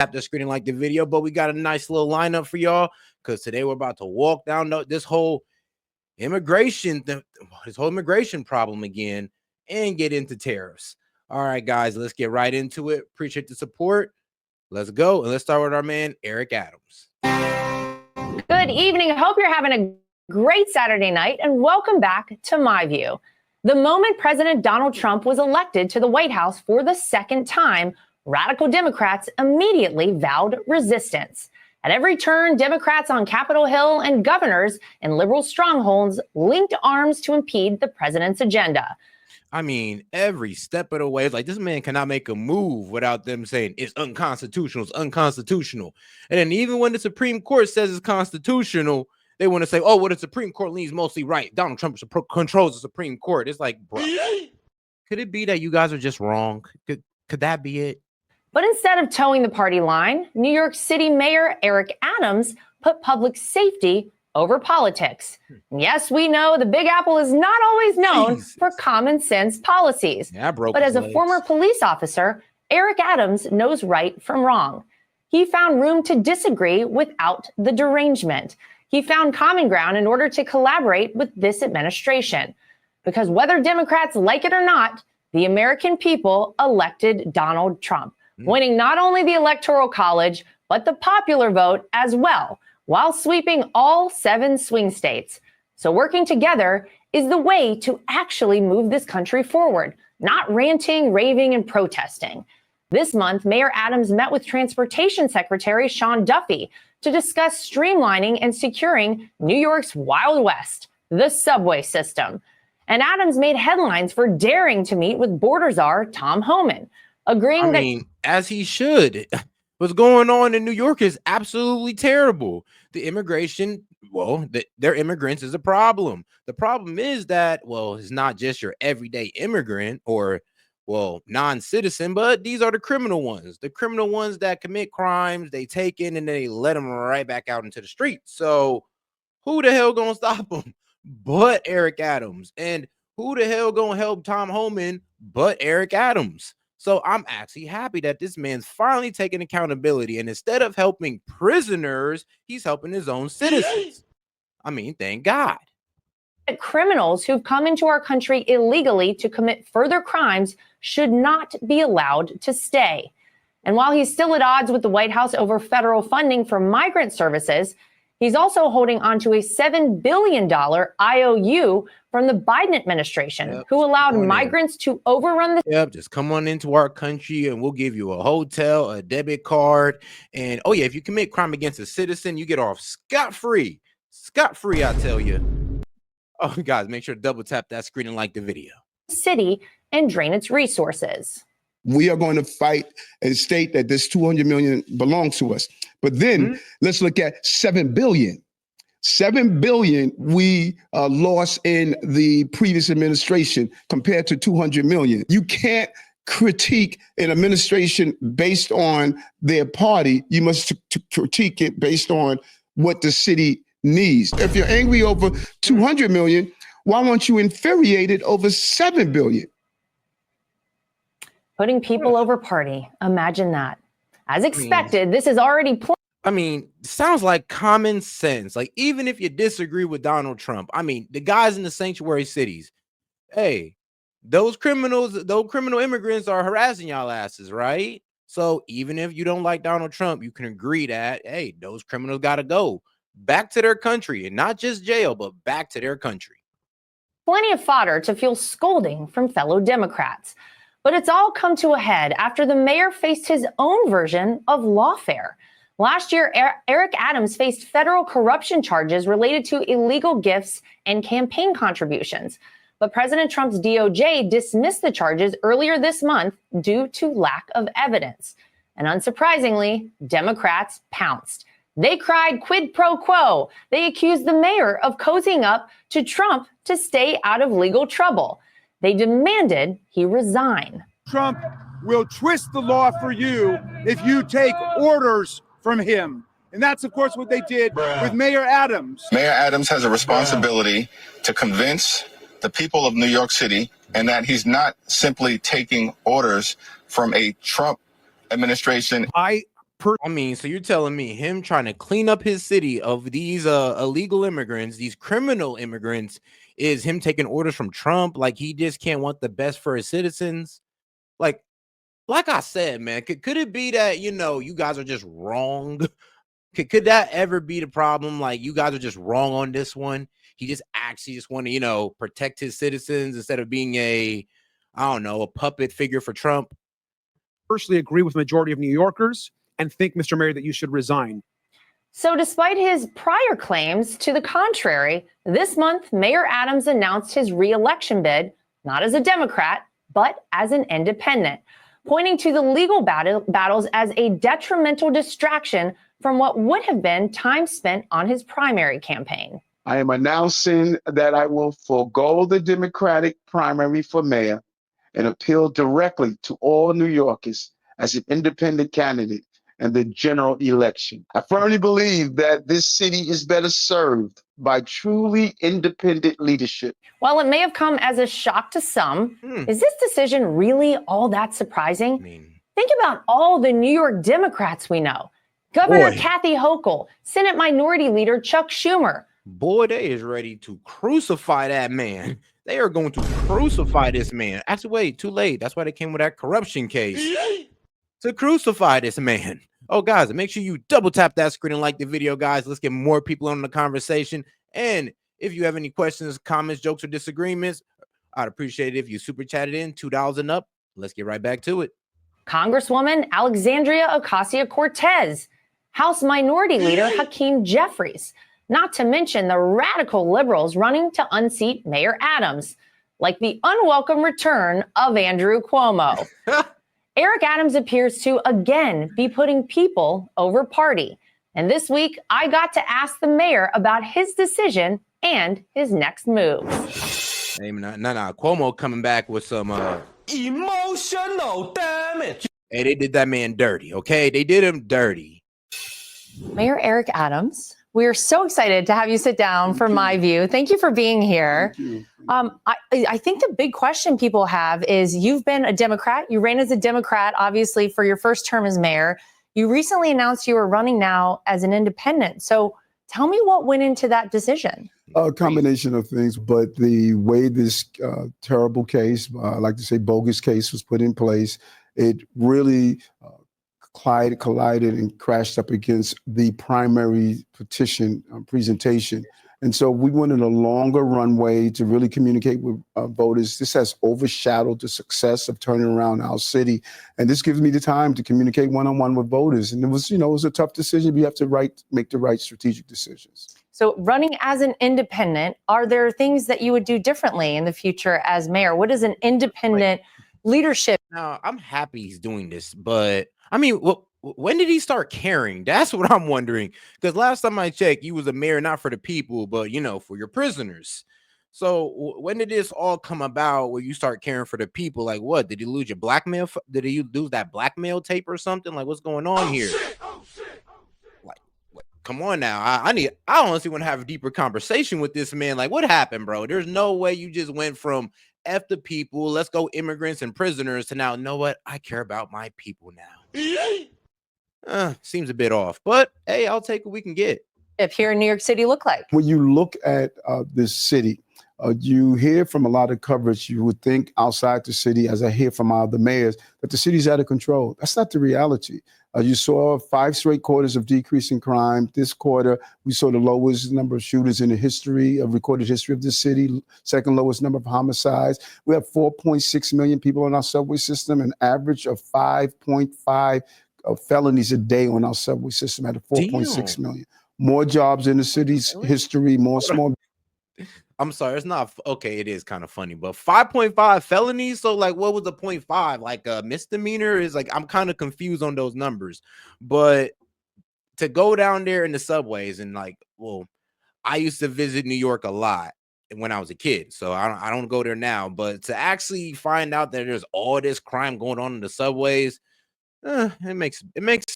tap the screen and like the video, but we got a nice little lineup for y'all because today we're about to walk down this whole immigration problem again and get into tariffs. All right, guys, let's get right into it. Appreciate the support. Let's go, and let's start with our man Eric Adams. Good evening. I hope you're having a great Saturday night, and welcome back to My View. The moment President Donald Trump was elected to the White House for the second time, radical Democrats immediately vowed resistance. At every turn, Democrats on Capitol Hill and governors in liberal strongholds linked arms to impede the president's agenda. I mean, every step of the way, it's like this man cannot make a move without them saying it's unconstitutional, it's unconstitutional. And then even when the Supreme Court says it's constitutional, they want to say, oh, well, the Supreme Court leans mostly right. Donald Trump controls the Supreme Court. It's like, bro, could it be that you guys are just wrong? Could that be it? But instead of towing the party line, New York City Mayor Eric Adams put public safety over politics. Yes, we know the Big Apple is not always known for common sense policies. Yeah, but as a former police officer, Eric Adams knows right from wrong. He found room to disagree without the derangement. He found common ground in order to collaborate with this administration. Because whether Democrats like it or not, the American people elected Donald Trump, winning not only the Electoral College, but the popular vote as well, while sweeping all 7 swing states. So working together is the way to actually move this country forward, not ranting, raving, and protesting. This month, Mayor Adams met with Transportation Secretary Sean Duffy to discuss streamlining and securing New York's Wild West, the subway system. And Adams made headlines for daring to meet with border czar Tom Homan, agreeing as he should. What's going on in New York is absolutely terrible. The immigration, their immigrants is a problem. The problem is that, it's not just your everyday immigrant or, non-citizen, but these are the criminal ones. The criminal ones that commit crimes, they take in and they let them right back out into the street. So who the hell gonna stop them but Eric Adams? And who the hell gonna help Tom Homan but Eric Adams? So I'm actually happy that this man's finally taking accountability. And instead of helping prisoners, he's helping his own citizens. I mean, thank God. Criminals who've come into our country illegally to commit further crimes should not be allowed to stay. And while he's still at odds with the White House over federal funding for migrant services, he's also holding on to a $7 billion IOU from the Biden administration, who allowed migrants to overrun the... Just come on into our country and we'll give you a hotel, a debit card. And, if you commit crime against a citizen, you get off scot-free. Scot-free, I tell you. Oh, guys, make sure to double tap that screen and like the video. City and drain its resources. We are going to fight and state that this $200 million belongs to us. But then let's look at $7 billion. $7 billion we lost in the previous administration compared to $200 million. You can't critique an administration based on their party. You must critique it based on what the city needs. If you're angry over $200 million, why weren't you infuriated over $7 billion? Putting people over party. Imagine that. As expected, this is already... Sounds like common sense. Like, even if you disagree with Donald Trump, the guys in the sanctuary cities, hey, those criminal immigrants are harassing y'all asses, right? So even if you don't like Donald Trump, you can agree that, hey, those criminals got to go back to their country, and not just jail, but back to their country. Plenty of fodder to fuel scolding from fellow Democrats. But it's all come to a head after the mayor faced his own version of lawfare. Last year, Eric Adams faced federal corruption charges related to illegal gifts and campaign contributions. But President Trump's DOJ dismissed the charges earlier this month due to lack of evidence. And unsurprisingly, Democrats pounced. They cried quid pro quo. They accused the mayor of cozying up to Trump to stay out of legal trouble. They demanded he resign. Trump will twist the law for you if you take orders from him. And that's, of course, what they did with Mayor Adams. Mayor Adams has a responsibility to convince the people of New York City, and that he's not simply taking orders from a Trump administration. I I mean, so you're telling me him trying to clean up his city of these illegal immigrants, these criminal immigrants, is him taking orders from Trump? Like he just can't want the best for his citizens? Like, like I said, man, could it be that you guys are just wrong? Could that ever be the problem? Like you guys are just wrong on this one. He just actually just want to protect his citizens instead of being I don't know, a puppet figure for Trump. Personally agree with the majority of New Yorkers and think, Mr. Mayor, that you should resign. So despite his prior claims to the contrary, this month, Mayor Adams announced his re-election bid, not as a Democrat, but as an independent, pointing to the legal battles as a detrimental distraction from what would have been time spent on his primary campaign. I am announcing that I will forego the Democratic primary for mayor and appeal directly to all New Yorkers as an independent candidate in the general election. I firmly believe that this city is better served by truly independent leadership. While it may have come as a shock to some, is this decision really all that surprising? Think about all the New York Democrats we know. Governor Kathy Hochul, Senate Minority Leader Chuck Schumer. Boy, they is ready to crucify that man. They are going to crucify this man. Actually, wait, too late. That's why they came with that corruption case to crucify this man. Oh, guys, make sure you double tap that screen and like the video, guys. Let's get more people on the conversation. And if you have any questions, comments, jokes, or disagreements, I'd appreciate it if you super chatted in $2 and up. Let's get right back to it. Congresswoman Alexandria Ocasio-Cortez, House Minority Leader Hakeem Jeffries, not to mention the radical liberals running to unseat Mayor Adams, like the unwelcome return of Andrew Cuomo. Eric Adams appears to again be putting people over party. And this week, I got to ask the mayor about his decision and his next move. Hey, nah. Cuomo coming back with some emotional damage. Hey, they did that man dirty, okay? They did him dirty. Mayor Eric Adams, we are so excited to have you sit down for My View. Thank you for being here. I think the big question people have is you've been a Democrat. You ran as a Democrat, obviously, for your first term as mayor. You recently announced you were running now as an independent. So tell me what went into that decision. A combination of things, but the way this terrible case, I like to say bogus case, was put in place, it really collided and crashed up against the primary petition presentation. And so we wanted a longer runway to really communicate with voters. This has overshadowed the success of turning around our city. And this gives me the time to communicate one-on-one with voters. And it was, it was a tough decision, but you have to make the right strategic decisions. So running as an independent, are there things that you would do differently in the future as mayor? What is an independent leadership? Now, I'm happy he's doing this, but I mean, when did he start caring? That's what I'm wondering. Because last time I checked, you was a mayor not for the people, but for your prisoners. So when did this all come about where you start caring for the people? Like what? Did you lose your blackmail? Did you lose that blackmail tape or something? Like what's going on here? Like, come on now. I honestly want to have a deeper conversation with this man. Like what happened, bro? There's no way you just went from F the people, let's go immigrants and prisoners to now, you know what? I care about my people now. Seems a bit off, but hey, I'll take what we can get. If here in New York City look like? When you look at this city, you hear from a lot of coverage, you would think outside the city, as I hear from other mayors, that the city's out of control. That's not the reality. You saw 5 straight quarters of decreasing crime. This quarter, we saw the lowest number of shooters in the recorded history of the city, second lowest number of homicides. We have 4.6 million people on our subway system, an average of 5.5 felonies a day on our subway system at a 4.6 million. More jobs in the city's history, more small. I'm sorry, it's not okay. It is kind of funny, but 5.5 felonies. So, like, what was the 0.5? Like a misdemeanor is like, I'm kind of confused on those numbers. But to go down there in the subways and I used to visit New York a lot when I was a kid, so I don't go there now. But to actually find out that there's all this crime going on in the subways, it makes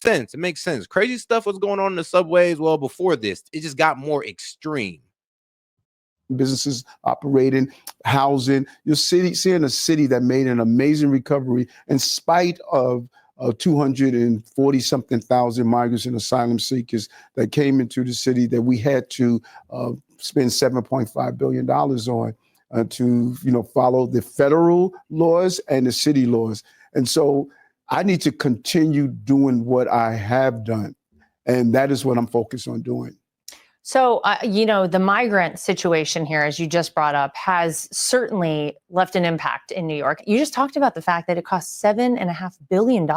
sense. It makes sense. Crazy stuff was going on in the subways. Well, before this, it just got more extreme. Businesses operating, housing, you're seeing a city that made an amazing recovery in spite of 240 something thousand migrants and asylum seekers that came into the city that we had to spend $7.5 billion on to, follow the federal laws and the city laws. And so I need to continue doing what I have done. And that is what I'm focused on doing. So, the migrant situation here, as you just brought up, has certainly left an impact in New York. You just talked about the fact that it costs $7.5 billion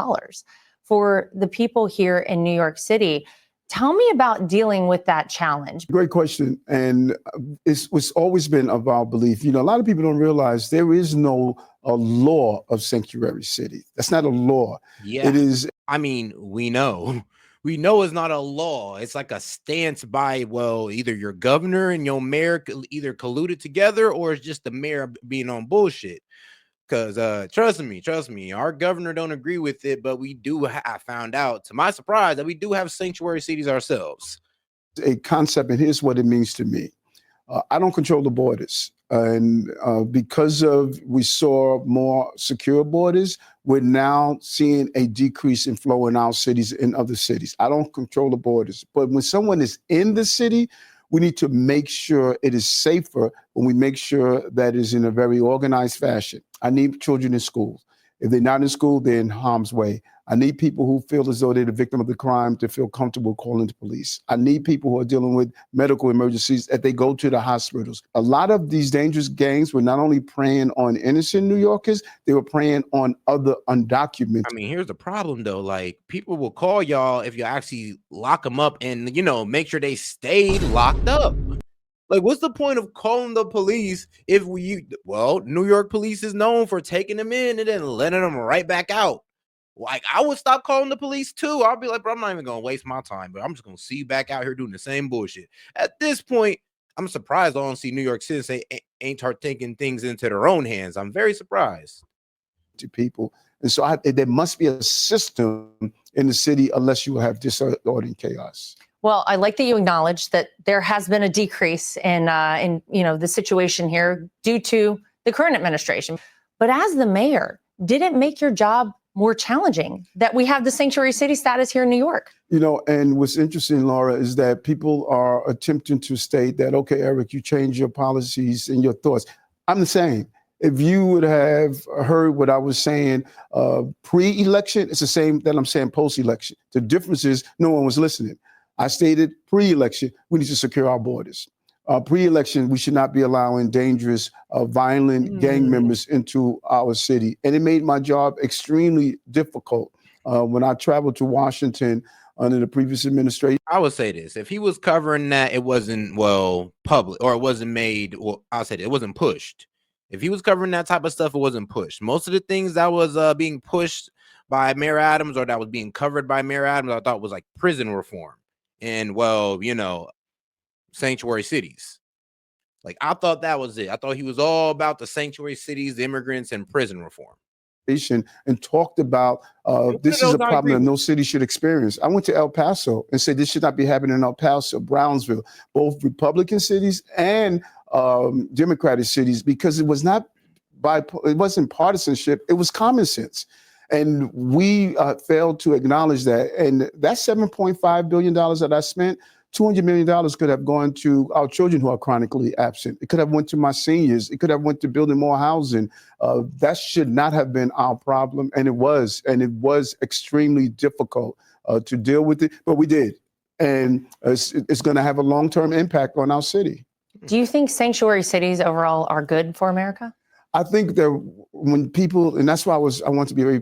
for the people here in New York City. Tell me about dealing with that challenge. Great question. And it's always been of our belief. A lot of people don't realize there is no a law of sanctuary city. That's not a law. Yeah. It is. I mean, we know. We know it's not a law. It's like a stance by, either your governor and your mayor either colluded together, or it's just the mayor being on bullshit. Because trust me, our governor don't agree with it, but we do. I found out, to my surprise, that we do have sanctuary cities ourselves. A concept, and here's what it means to me. I don't control the borders. And because we saw more secure borders, we're now seeing a decrease in flow in our cities and other cities. I don't control the borders. But when someone is in the city, we need to make sure it is safer when we make sure that it is in a very organized fashion. I need children in school. If they're not in school, they're in harm's way. I need people who feel as though they're the victim of the crime to feel comfortable calling the police. I need people who are dealing with medical emergencies that they go to the hospitals. A lot of these dangerous gangs were not only preying on innocent New Yorkers, they were preying on other undocumented. I mean, here's the problem, though. Like, people will call y'all if you actually lock them up and, make sure they stayed locked up. Like, what's the point of calling the police if New York police is known for taking them in and then letting them right back out. Like, I would stop calling the police too. I'll be like, bro, I'm not even going to waste my time, but I'm just going to see you back out here doing the same bullshit. At this point, I'm surprised I don't see New York citizens ain't start taking things into their own hands. I'm very surprised. To people. And so there must be a system in the city unless you have disorder and chaos. Well, I like that you acknowledge that there has been a decrease in the situation here due to the current administration. But as the mayor, did it make your job more challenging that we have the sanctuary city status here in New York? And what's interesting, Laura, is that people are attempting to state that, okay, Eric, you change your policies and your thoughts. I'm the same. If you would have heard what I was saying pre-election, it's the same that I'm saying post-election. The difference is no one was listening. I stated pre-election, we need to secure our borders. Pre-election, we should not be allowing dangerous, violent gang members into our city. And it made my job extremely difficult when I traveled to Washington under the previous administration. I would say this: if he was covering that, it wasn't public, or it wasn't made. Well, I'll say it wasn't pushed. If he was covering that type of stuff, it wasn't pushed. Most of the things that was being pushed by Mayor Adams, or that was being covered by Mayor Adams, I thought was like prison reform and sanctuary cities. Like, I thought that was it. I thought he was all about the sanctuary cities, the immigrants, and prison reform. And talked about this is a problem that no city should experience. I went to El Paso and said this should not be happening in El Paso, Brownsville, both Republican cities and Democratic cities, because it wasn't partisanship, it was common sense. And we failed to acknowledge that. And that $7.5 billion that I spent, $200 million could have gone to our children who are chronically absent. It could have went to my seniors. It could have went to building more housing. That should not have been our problem. And it was extremely difficult to deal with it, but we did. And it's going to have a long-term impact on our city. Do you think sanctuary cities overall are good for America? I think that when people, and that's why I want to be very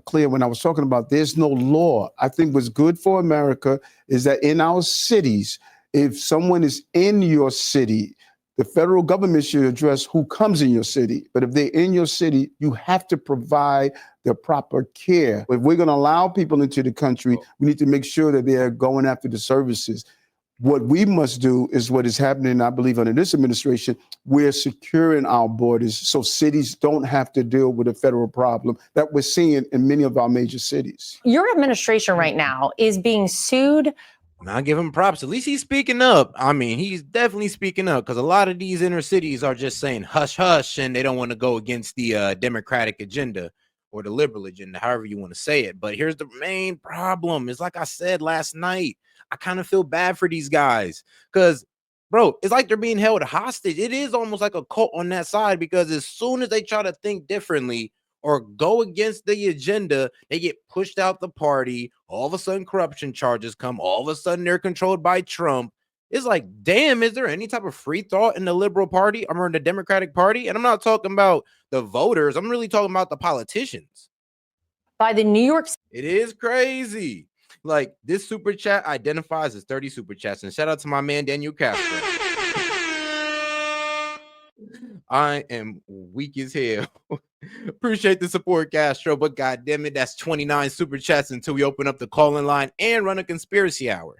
clear when I was talking about there's no law. I think what's good for America is that in our cities, if someone is in your city, the federal government should address who comes in your city. But if they're in your city, you have to provide the proper care. If we're going to allow people into the country, we need to make sure that they are going after the services. What we must do is what is happening, I believe, under this administration. We're securing our borders so cities don't have to deal with a federal problem that we're seeing in many of our major cities. Your administration right now is being sued. I give him props. At least he's speaking up. I mean, he's definitely speaking up, because a lot of these inner cities are just saying hush, hush, and they don't want to go against the Democratic agenda. or the liberal agenda, however you want to say it. But here's the main problem. It's like I said last night, I kind of feel bad for these guys because, bro, it's like they're being held hostage. It is almost like a cult on that side, because as soon as they try to think differently or go against the agenda, they get pushed out the party. All of a sudden, corruption charges come. All of a sudden, they're controlled by Trump. It's like, damn, is there any type of free thought in the liberal party or in the Democratic Party? And I'm not talking about the voters. I'm really talking about the politicians. By the New York. It is crazy. Like, this super chat identifies as 30 super chats. And shout out to my man, Daniel Castro. I am weak as hell. Appreciate the support, Castro, but goddamn it, that's 29 super chats until we open up the call-in line and run a conspiracy hour.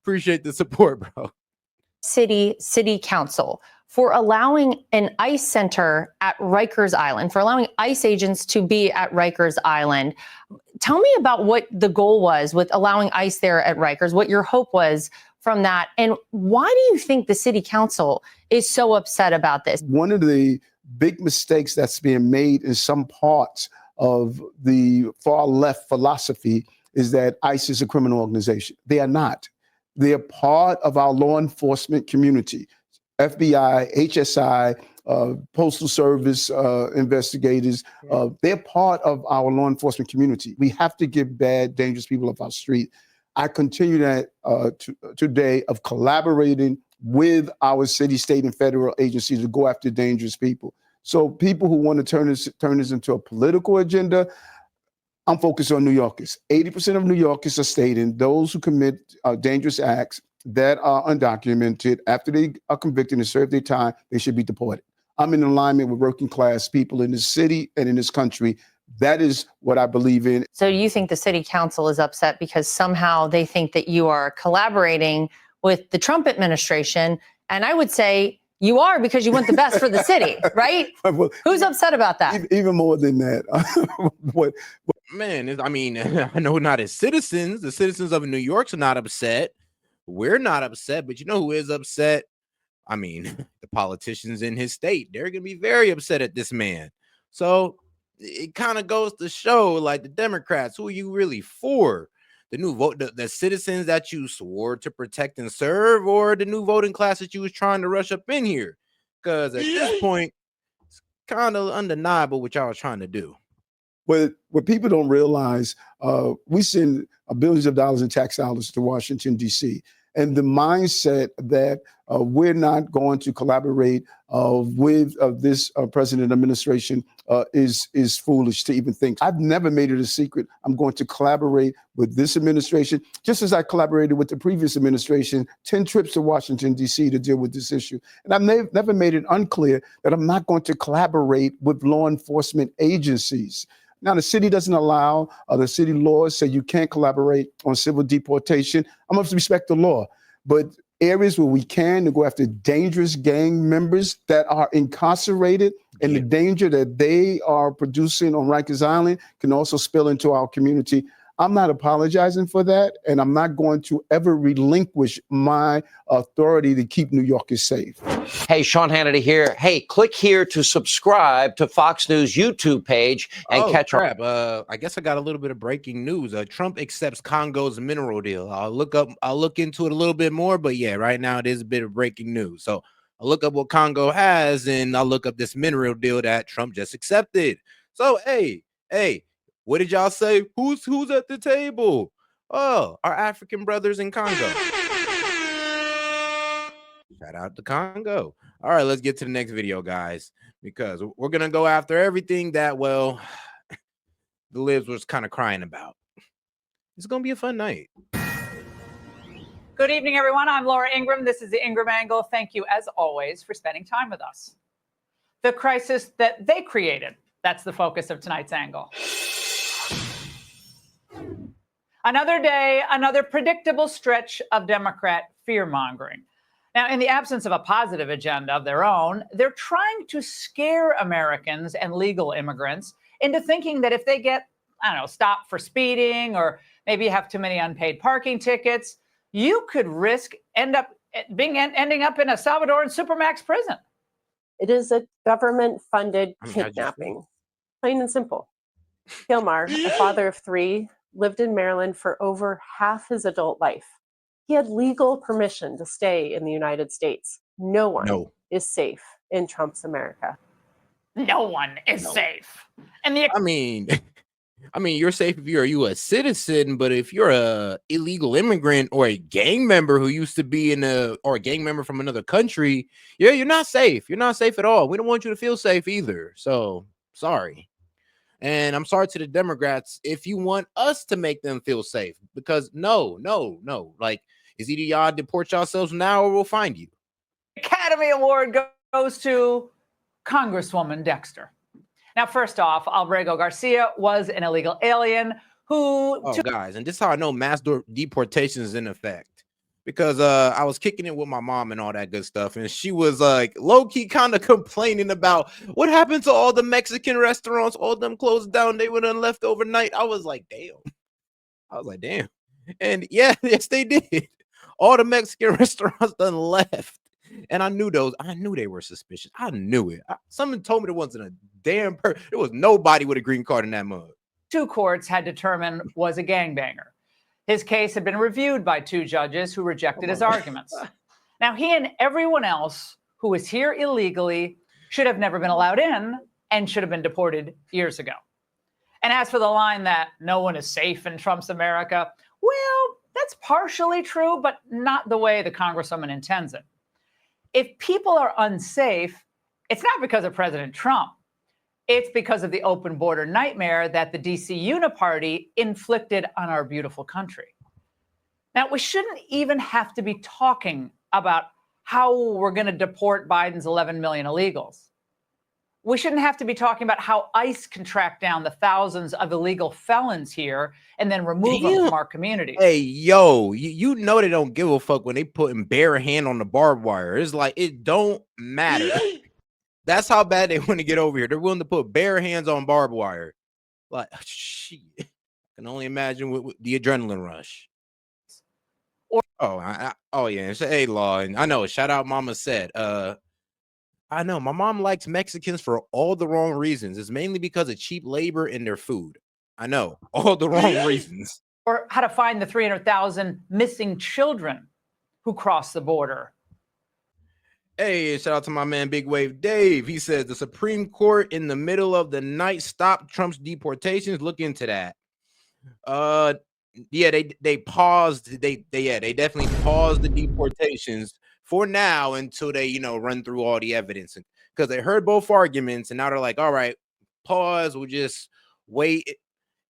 Appreciate the support, bro. City Council for allowing an ICE center at Rikers Island, for allowing ICE agents to be at Rikers Island. Tell me about what the goal was with allowing ICE there at Rikers, what your hope was from that, and why do you think the City Council is so upset about this? One of the big mistakes that's being made in some parts of the far left philosophy is that ICE is a criminal organization. They are not. They are part of our law enforcement community. FBI, HSI, Postal Service investigators, they're part of our law enforcement community. We have to get bad, dangerous people off our street. I continue that today of collaborating with our city, state, and federal agencies to go after dangerous people. So people who want to turn this into a political agenda, I'm focused on New Yorkers. 80% of New Yorkers are stating those who commit dangerous acts that are undocumented, after they are convicted and serve their time, they should be deported. I'm in alignment with working class people in this city and in this country. That is what I believe in. So you think the City Council is upset because somehow they think that you are collaborating with the Trump administration? And I would say you are, because you want the best for the city, right? Well, who's upset about that? Even more than that. Man, I mean, I know not as citizens. The citizens of New York are not upset. We're not upset, but you know who is upset? I mean, the politicians in his state. They're going to be very upset at this man. So it kind of goes to show, like, the Democrats, who are you really for? The new vote, the citizens that you swore to protect and serve, or the new voting class that you was trying to rush up in here? Because at this point, it's kind of undeniable what y'all was trying to do. What people don't realize, we send billions of dollars in tax dollars to Washington, D.C., and the mindset that we're not going to collaborate with this president administration is foolish to even think. I've never made it a secret. I'm going to collaborate with this administration, just as I collaborated with the previous administration, 10 trips to Washington, D.C. to deal with this issue. And I've never made it unclear that I'm not going to collaborate with law enforcement agencies. Now, the city doesn't allow, the city laws say you can't collaborate on civil deportation. I must respect the law, but areas where we can to go after dangerous gang members that are incarcerated and the danger that they are producing on Rikers Island can also spill into our community. I'm not apologizing for that, and I'm not going to ever relinquish my authority to keep New Yorkers safe. Hey, Sean Hannity here. Hey, click here to subscribe to Fox News YouTube page and catch crap. I guess I got a little bit of breaking news. Trump accepts Congo's mineral deal. I'll look into it a little bit more, but yeah, right now it is a bit of breaking news. So I'll look up what Congo has, and I'll look up this mineral deal that Trump just accepted. So hey. What did y'all say? Who's at the table? Oh, our African brothers in Congo. Shout out to Congo. All right, let's get to the next video, guys, because we're going to go after everything that, well, the libs was kind of crying about. It's going to be a fun night. Good evening, everyone. I'm Laura Ingraham. This is the Ingraham Angle. Thank you, as always, for spending time with us. The crisis that they created. That's the focus of tonight's angle. Another day, another predictable stretch of Democrat fear-mongering. Now, in the absence of a positive agenda of their own, they're trying to scare Americans and legal immigrants into thinking that if they get, stopped for speeding or maybe have too many unpaid parking tickets, you could risk ending up in a Salvadoran Supermax prison. It is a government-funded kidnapping, plain and simple. Hilmar, a father of 3, lived in Maryland for over half his adult life. He had legal permission to stay in the United States. No one is safe in Trump's America. No one is safe. And the I mean, you're safe if you're a U.S. citizen, but if you're a illegal immigrant or a gang member who used to be or a gang member from another country, yeah, you're not safe. You're not safe at all. We don't want you to feel safe either. So sorry. And I'm sorry to the Democrats if you want us to make them feel safe, because no. Like, it's either y'all deport yourselves now or we'll find you. Academy Award goes to Congresswoman Dexter. Now, first off, Albrego Garcia was an illegal alien who... guys, and this is how I know mass deportation is in effect. Because I was kicking it with my mom and all that good stuff, and she was like low-key kind of complaining about what happened to all the Mexican restaurants, all them closed down, they were done left overnight. I was like, damn. And yeah, yes, they did. All the Mexican restaurants done left. And I knew they were suspicious. I knew it. Someone told me there wasn't a damn person. There was nobody with a green card in that mug. 2 courts had determined was a gangbanger. His case had been reviewed by 2 judges who rejected his arguments. Now, he and everyone else who was here illegally should have never been allowed in and should have been deported years ago. And as for the line that no one is safe in Trump's America, well, that's partially true, but not the way the Congresswoman intends it. If people are unsafe, it's not because of President Trump. It's because of the open border nightmare that the DC Uniparty inflicted on our beautiful country. Now, we shouldn't even have to be talking about how we're going to deport Biden's 11 million illegals. We shouldn't have to be talking about how ICE can track down the thousands of illegal felons here and then remove them from our communities. Hey, yo, you know they don't give a fuck when they putting bare hand on the barbed wire. It's like, it don't matter. That's how bad they want to get over here. They're willing to put bare hands on barbed wire. Like, shit. I can only imagine with the adrenaline rush. Yeah, it's a law, and I know. Shout out, Mama said. I know my mom likes Mexicans for all the wrong reasons. It's mainly because of cheap labor and their food. I know, all the wrong reasons. Or how to find the 300,000 missing children who crossed the border. Hey, shout out to my man Big Wave Dave. He says the Supreme Court in the middle of the night stopped Trump's deportations. Look into that. Yeah, they paused. They definitely paused the deportations for now until they run through all the evidence, because they heard both arguments and now they're like, all right, pause. We'll just wait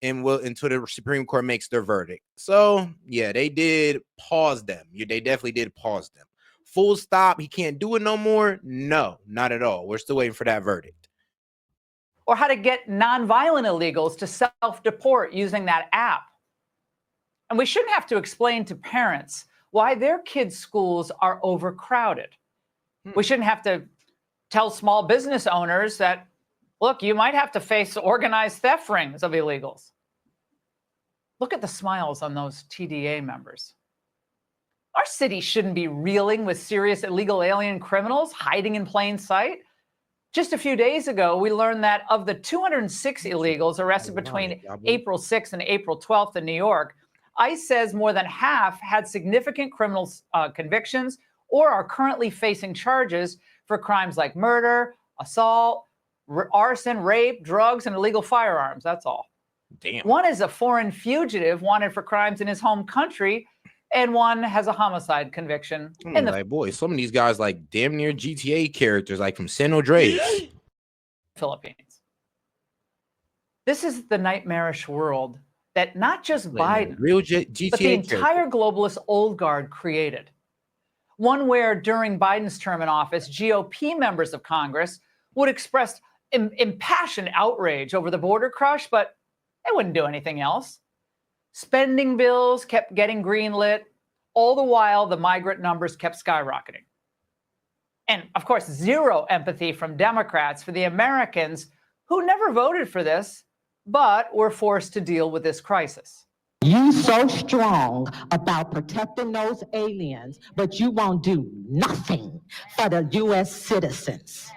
and until the Supreme Court makes their verdict. So yeah, they did pause them. They definitely did pause them. Full stop. He can't do it no more. No, not at all. We're still waiting for that verdict. Or how to get nonviolent illegals to self-deport using that app. And we shouldn't have to explain to parents why their kids' schools are overcrowded. We shouldn't have to tell small business owners that, look, you might have to face organized theft rings of illegals. Look at the smiles on those TDA members. Our city shouldn't be reeling with serious illegal alien criminals hiding in plain sight. Just a few days ago, we learned that of the 206 illegals arrested between April 6th and April 12th in New York, ICE says more than half had significant criminal convictions or are currently facing charges for crimes like murder, assault, arson, rape, drugs, and illegal firearms. That's all. Damn. One is a foreign fugitive wanted for crimes in his home country, and one has a homicide conviction. Boy, some of these guys like damn near GTA characters, like from San Andreas. Philippines. This is the nightmarish world that not just Biden, GTA but the entire globalist old guard created. One where during Biden's term in office, GOP members of Congress would express impassioned outrage over the border crush, but they wouldn't do anything else. Spending bills kept getting greenlit. All the while, the migrant numbers kept skyrocketing. And of course, zero empathy from Democrats for the Americans who never voted for this, but were forced to deal with this crisis. You so strong about protecting those aliens, but you won't do nothing for the U.S. citizens.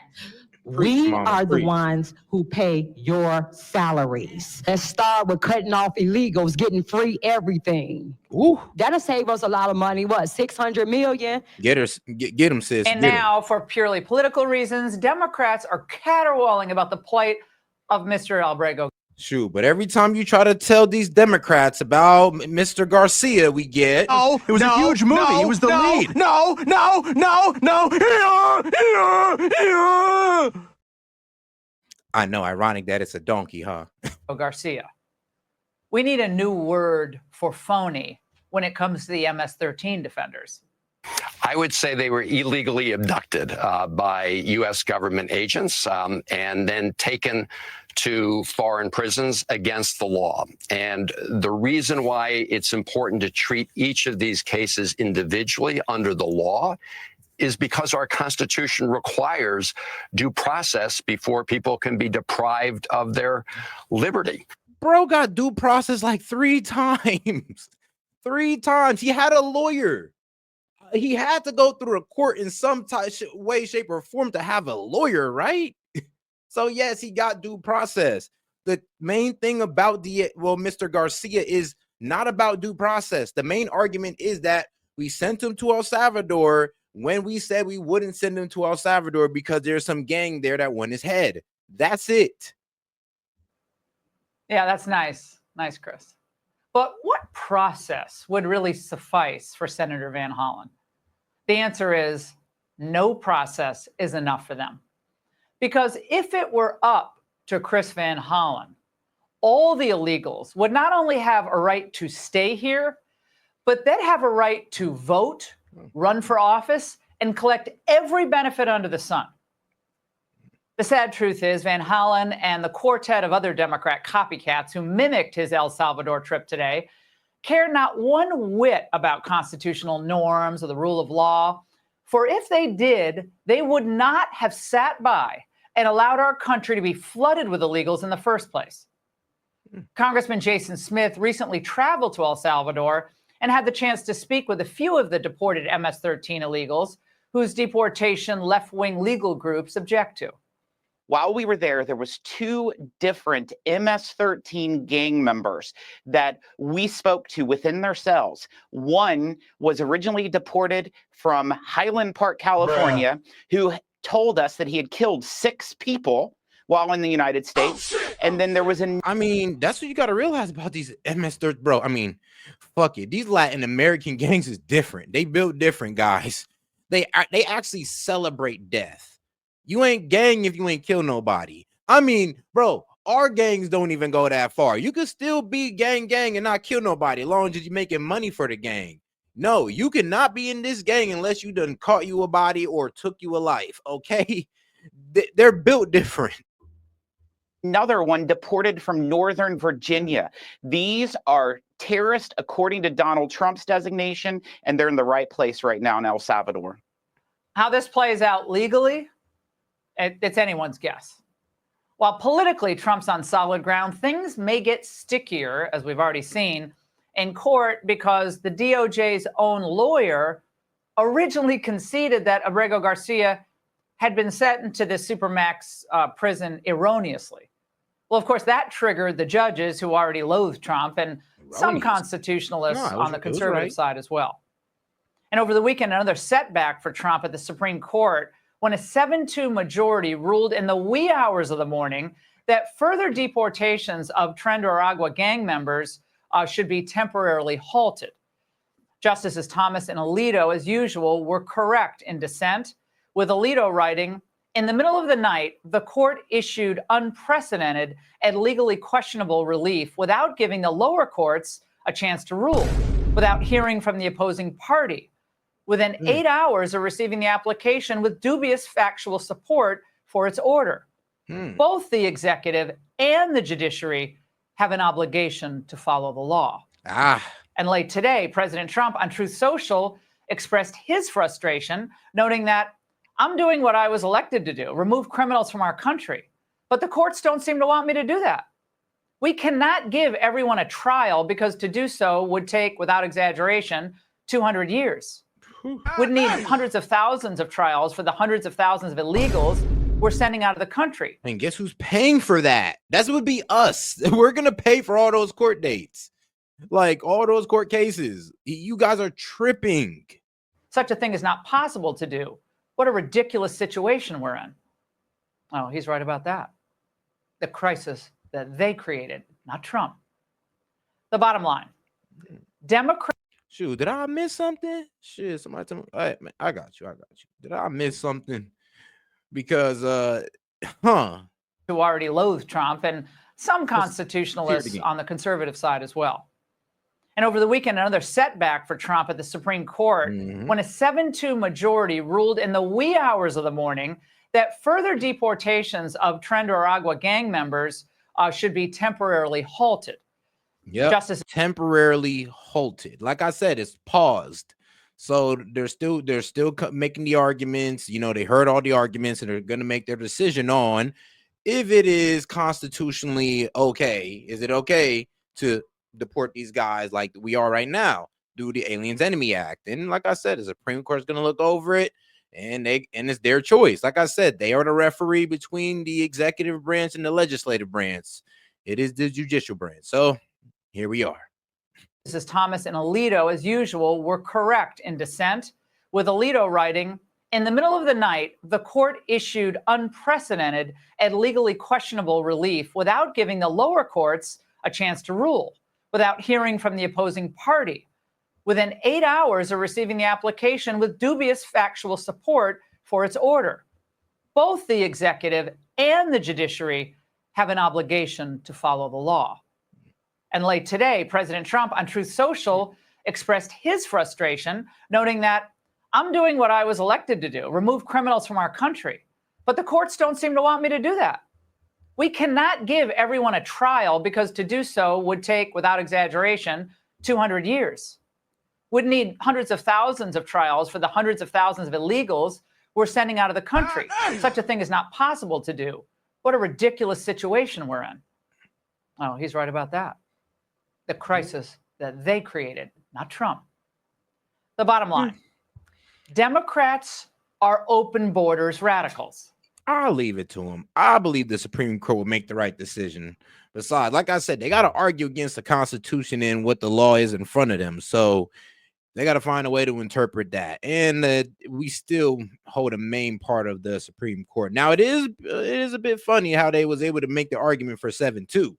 We Mama, are the preach. ones who pay your salaries. Let's start with cutting off illegals, getting free everything. Ooh. That'll save us a lot of money. What, 600 million? Get him, sis. And Get him. now, for purely political reasons, Democrats are caterwauling about the plight of Mr. Albrego. Shoot, but every time you try to tell these Democrats about Mr. Garcia, we get It was a huge movie. He was the lead. No. I know, ironic that it's a donkey, huh? Garcia. We need a new word for phony when it comes to the MS-13 defenders. I would say they were illegally abducted by U.S. government agents and then taken to foreign prisons against the law. And the reason why it's important to treat each of these cases individually under the law is because our Constitution requires due process before people can be deprived of their liberty. Bro got due process like 3 times. 3 times. He had a lawyer. He had to go through a court in some way, shape, or form to have a lawyer, right? So yes, he got due process. The main thing about Mr. Garcia is not about due process. The main argument is that we sent him to El Salvador when we said we wouldn't send him to El Salvador because there's some gang there that won his head. That's it. Yeah, that's nice. Nice, Chris. But what process would really suffice for Senator Van Hollen? The answer is no process is enough for them. Because if it were up to Chris Van Hollen, all the illegals would not only have a right to stay here, but they'd have a right to vote, run for office, and collect every benefit under the sun. The sad truth is Van Hollen and the quartet of other Democrat copycats who mimicked his El Salvador trip today cared not one whit about constitutional norms or the rule of law. For if they did, they would not have sat by and allowed our country to be flooded with illegals in the first place. Congressman Jason Smith recently traveled to El Salvador and had the chance to speak with a few of the deported MS-13 illegals whose deportation left-wing legal groups object to. While we were there was 2 different MS-13 gang members that we spoke to within their cells. One was originally deported from Highland Park, California, who told us that he had killed 6 people while in the United States. And then there was I mean, that's what you got to realize about these MS-13, bro. I mean, fuck it. These Latin American gangs is different. They built different, guys. They actually celebrate death. You ain't gang if you ain't kill nobody. I mean, bro, our gangs don't even go that far. You could still be gang and not kill nobody as long as you're making money for the gang. No, you cannot be in this gang unless you done caught you a body or took you a life, okay? They're built different. Another one deported from Northern Virginia. These are terrorists according to Donald Trump's designation, and they're in the right place right now in El Salvador. How this plays out legally, it's anyone's guess. While politically Trump's on solid ground, things may get stickier, as we've already seen, in court because the DOJ's own lawyer originally conceded that Abrego Garcia had been sent to this Supermax prison erroneously. Well, of course, that triggered the judges who already loathed Trump and some constitutionalists on the conservative side as well. And over the weekend, another setback for Trump at the Supreme Court when a 7-2 majority ruled in the wee hours of the morning that further deportations of Tren de Aragua gang members should be temporarily halted. Justices Thomas and Alito, as usual, were correct in dissent, with Alito writing, "In the middle of the night, the court issued unprecedented and legally questionable relief without giving the lower courts a chance to rule, without hearing from the opposing party, within 8 hours of receiving the application with dubious factual support for its order. Both the executive and the judiciary have an obligation to follow the law." And late today, President Trump on Truth Social expressed his frustration, noting that I'm doing what I was elected to do, remove criminals from our country. But the courts don't seem to want me to do that. We cannot give everyone a trial because to do so would take, without exaggeration, 200 years. Would need hundreds of thousands of trials for the hundreds of thousands of illegals we're sending out of the country. And guess who's paying for that? That would be us. We're going to pay for all those court dates. Like all those court cases. You guys are tripping. Such a thing is not possible to do. What a ridiculous situation we're in. Oh, he's right about that. The crisis that they created, not Trump. The bottom line, Democrats. Shoot, did I miss something? Shit, somebody tell me. Hey, man, I got you. Did I miss something? Because, who already loathe Trump and some constitutionalists on the conservative side as well. And over the weekend, another setback for Trump at the Supreme Court when a 7-2 majority ruled in the wee hours of the morning that further deportations of Tren de Aragua gang members should be temporarily halted. Yep, Justice temporarily halted. Like I said, it's paused. So they're still making the arguments. You know, they heard all the arguments and they're going to make their decision on if it is constitutionally okay. Is it okay to deport these guys like we are right now through the Aliens Enemy Act? And like I said, the Supreme Court is going to look over it, and it's their choice. Like I said, they are the referee between the executive branch and the legislative branch. It is the judicial branch. So here we are. Justices Thomas and Alito, as usual, were correct in dissent, with Alito writing, in the middle of the night, the court issued unprecedented and legally questionable relief without giving the lower courts a chance to rule, without hearing from the opposing party. Within 8 hours of receiving the application with dubious factual support for its order. Both the executive and the judiciary have an obligation to follow the law. And late today, President Trump on Truth Social expressed his frustration, noting that I'm doing what I was elected to do, remove criminals from our country. But the courts don't seem to want me to do that. We cannot give everyone a trial because to do so would take, without exaggeration, 200 years. Would need hundreds of thousands of trials for the hundreds of thousands of illegals we're sending out of the country. Such a thing is not possible to do. What a ridiculous situation we're in. Oh, he's right about that. The crisis that they created, not Trump. The bottom line, Democrats are open borders radicals. I'll leave it to them. I believe the Supreme Court will make the right decision. Besides, like I said, they got to argue against the Constitution and what the law is in front of them. So they got to find a way to interpret that. And we still hold a main part of the Supreme Court. Now, it is a bit funny how they was able to make the argument for 7-2.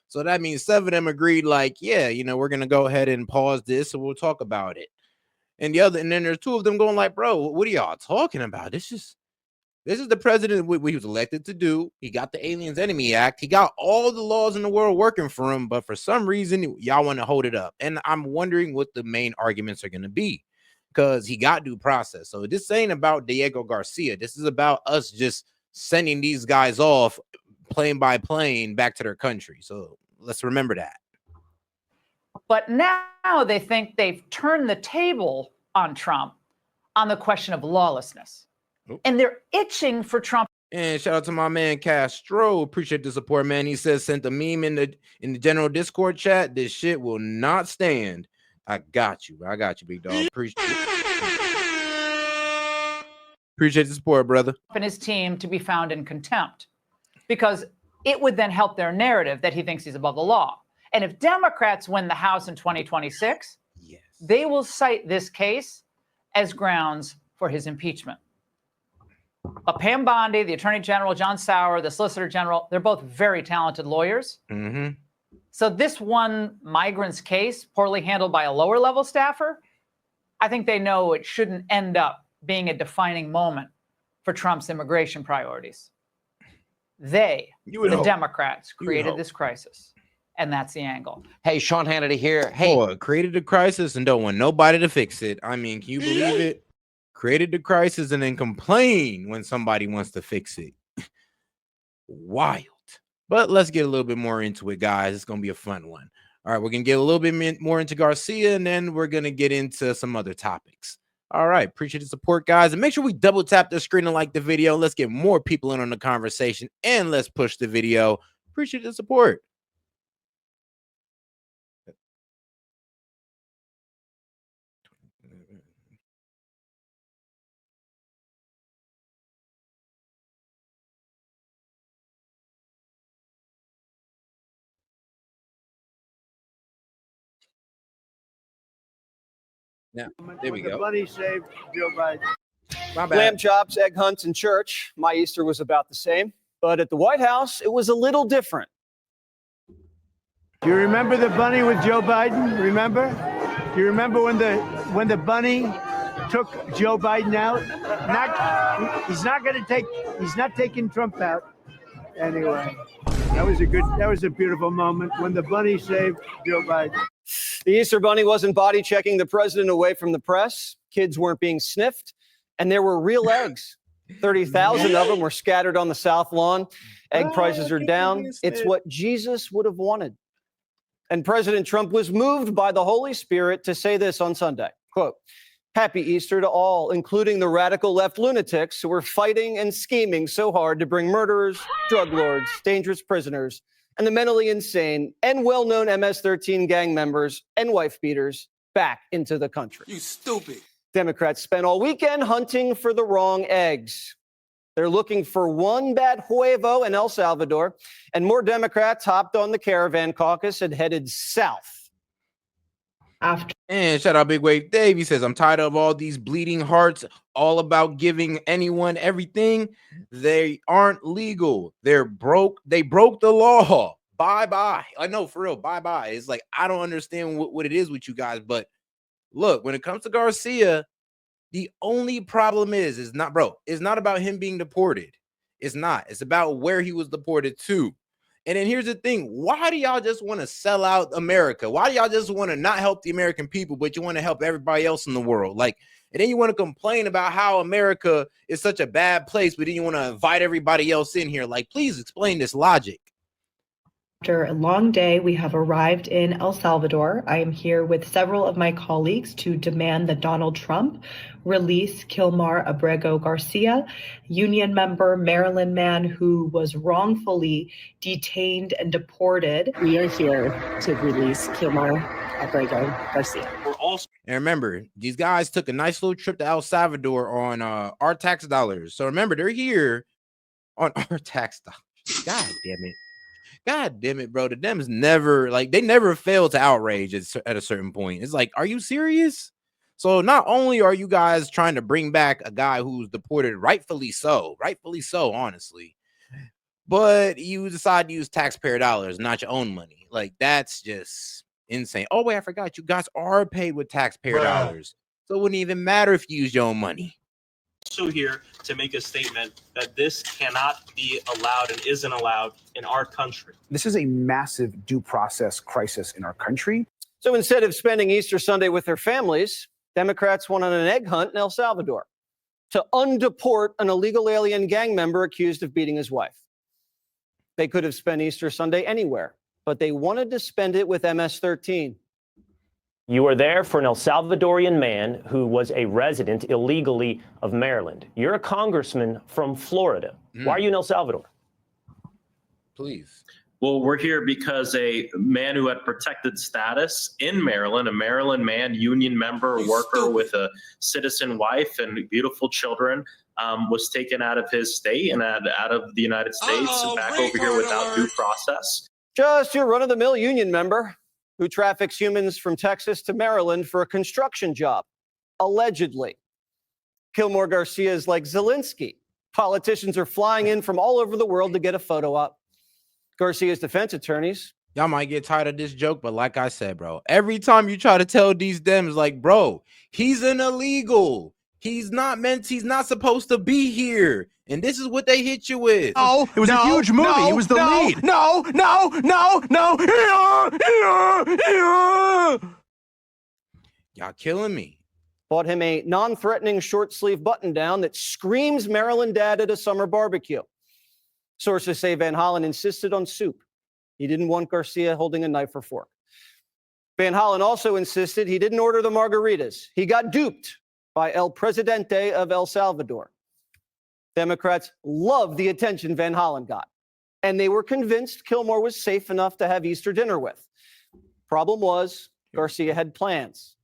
So that means 7 of them agreed, like, yeah, you know, we're going to go ahead and pause this and we'll talk about it. And then there's 2 of them going like, bro, what are y'all talking about? This is the president what he was elected to do. He got the Aliens Enemy Act. He got all the laws in the world working for him. But for some reason, y'all want to hold it up. And I'm wondering what the main arguments are going to be, because he got due process. So this ain't about Diego Garcia. This is about us just sending these guys off plane by plane back to their country. So let's remember that. But now they think they've turned the table on Trump on the question of lawlessness. And they're itching for Trump. And shout out to my man Castro. Appreciate the support, man. He says, sent a meme in the general Discord chat. This shit will not stand. I got you, big dog. Appreciate the support, brother. And his team to be found in contempt, because it would then help their narrative that he thinks he's above the law. And if Democrats win the House in 2026, they will cite this case as grounds for his impeachment. But Pam Bondi, the Attorney General, John Sauer, the Solicitor General, they're both very talented lawyers. So this one migrant's case, poorly handled by a lower level staffer, I think they know it shouldn't end up being a defining moment for Trump's immigration priorities. They, the Democrats, created this crisis. And that's the angle. Hey, Sean Hannity here. Hey, boy, created a crisis and don't want nobody to fix it. I mean, can you believe it? Created the crisis and then complain when somebody wants to fix it. Wild. But let's get a little bit more into it, guys. It's going to be a fun one. All right, we're going to get a little bit more into Garcia, and then we're going to get into some other topics. All right, appreciate the support, guys. And make sure we double tap the screen and like the video. Let's get more people in on the conversation, and let's push the video. Appreciate the support. Now, there we The go. bunny saved Joe Biden. My bad. Lamb chops, egg hunts, and church. My Easter was about the same. But at the White House, it was a little different. Do you remember the bunny with Joe Biden? Remember? Do you remember when the bunny took Joe Biden out? He's not taking Trump out. Anyway, that was a beautiful moment when the bunny saved Joe Biden. The Easter Bunny wasn't body checking the president away from the press. Kids weren't being sniffed. And there were real eggs. 30,000 of them were scattered on the South Lawn. Egg prices are down. It's what Jesus would have wanted. And President Trump was moved by the Holy Spirit to say this on Sunday, quote, "Happy Easter to all, including the radical left lunatics who were fighting and scheming so hard to bring murderers, drug lords, dangerous prisoners, and the mentally insane and well-known MS-13 gang members and wife beaters back into the country." You stupid. Democrats spent all weekend hunting for the wrong eggs. They're looking for one bad huevo in El Salvador, and more Democrats hopped on the caravan caucus and headed south. And shout out Big Wave Dave. He says, I'm tired of all these bleeding hearts, all about giving anyone everything. They aren't legal. They're broke. They broke the law. Bye-bye. I know, for real, bye-bye. It's like, I don't understand what it is with you guys, but look, when it comes to Garcia, the only problem is not, bro, it's not about him being deported. It's not. It's about where he was deported to. And then here's the thing. Why do y'all just want to sell out America? Why do y'all just want to not help the American people, but you want to help everybody else in the world? Like, and then you want to complain about how America is such a bad place, but then you want to invite everybody else in here. Like, please explain this logic. After a long day, we have arrived in El Salvador. I am here with several of my colleagues to demand that Donald Trump release Kilmar Abrego Garcia, union member, Maryland man who was wrongfully detained and deported. We are here to release Kilmar Abrego Garcia. And remember, these guys took a nice little trip to El Salvador on our tax dollars. So remember, they're here on our tax dollars. God damn it. God damn it, bro. The Dems never, like, they never fail to outrage at a certain point. It's like, are you serious? So not only are you guys trying to bring back a guy who's deported, rightfully so, honestly, but you decide to use taxpayer dollars, not your own money. Like, that's just insane. Oh, wait, I forgot. You guys are paid with taxpayer dollars. So it wouldn't even matter if you use your own money. Also here to make a statement that this cannot be allowed and isn't allowed in our country. This is a massive due process crisis in our country. So instead of spending Easter Sunday with their families, Democrats went on an egg hunt in El Salvador to undeport an illegal alien gang member accused of beating his wife. They could have spent Easter Sunday anywhere, but they wanted to spend it with MS-13. You are there for an El Salvadorian man who was a resident illegally of Maryland. You're a congressman from Florida. Why are you in El Salvador? Please. Well, we're here because a man who had protected status in Maryland, a Maryland man, union member, worker with a citizen wife and beautiful children, was taken out of his state and out of the United States and back over here without due process. Just your run-of-the-mill union member who traffics humans from Texas to Maryland for a construction job, allegedly. Kilmar Garcia is like Zelensky. Politicians are flying in from all over the world to get a photo op. Garcia's defense attorneys. Y'all might get tired of this joke, but like I said, bro, every time you try to tell these Dems, like, bro, he's an illegal. He's not supposed to be here. And this is what they hit you with. Oh, it was a huge movie. He was the lead. No. Y'all killing me. Bought him a non-threatening short sleeve button down that screams Maryland dad at a summer barbecue. Sources say Van Hollen insisted on soup. He didn't want Garcia holding a knife or fork. Van Hollen also insisted he didn't order the margaritas. He got duped by El Presidente of El Salvador. Democrats loved the attention Van Hollen got, and they were convinced Kilmar was safe enough to have Easter dinner with. Problem was, Garcia had plans.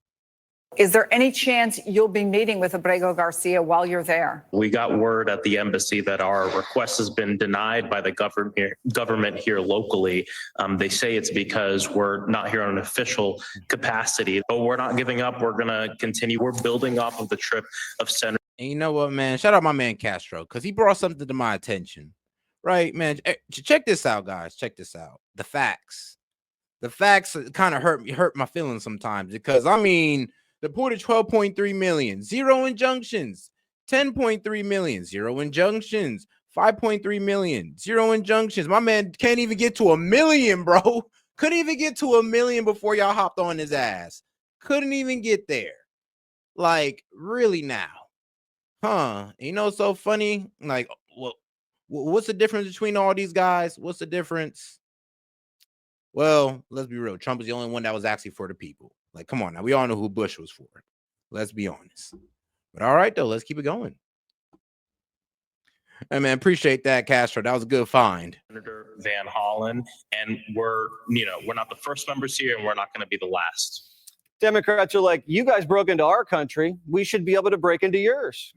Is there any chance you'll be meeting with Abrego Garcia while you're there? We got word at the embassy that our request has been denied by the government here locally. They say it's because we're not here on an official capacity, but we're not giving up. We're going to continue. We're building off of the trip of Senator. And you know what, man? Shout out my man Castro, because he brought something to my attention. Right, man? Check this out, guys. Check this out. The facts kind of hurt my feelings sometimes, because I mean, deported 12.3 million, 0 injunctions, 10.3 million, 0 injunctions, 5.3 million, 0 injunctions. My man can't even get to 1 million, bro. Couldn't even get to 1 million before y'all hopped on his ass. Couldn't even get there. Like, really now? Huh? You know, so funny. Like, well, what's the difference between all these guys? What's the difference? Well, let's be real. Trump is the only one that was actually for the people. Like, come on now. We all know who Bush was for. Let's be honest. But all right, though. Let's keep it going. Hey, man, appreciate that, Castro. That was a good find. Senator Van Hollen, and we're not the first members here, and we're not going to be the last. Democrats are like, you guys broke into our country. We should be able to break into yours.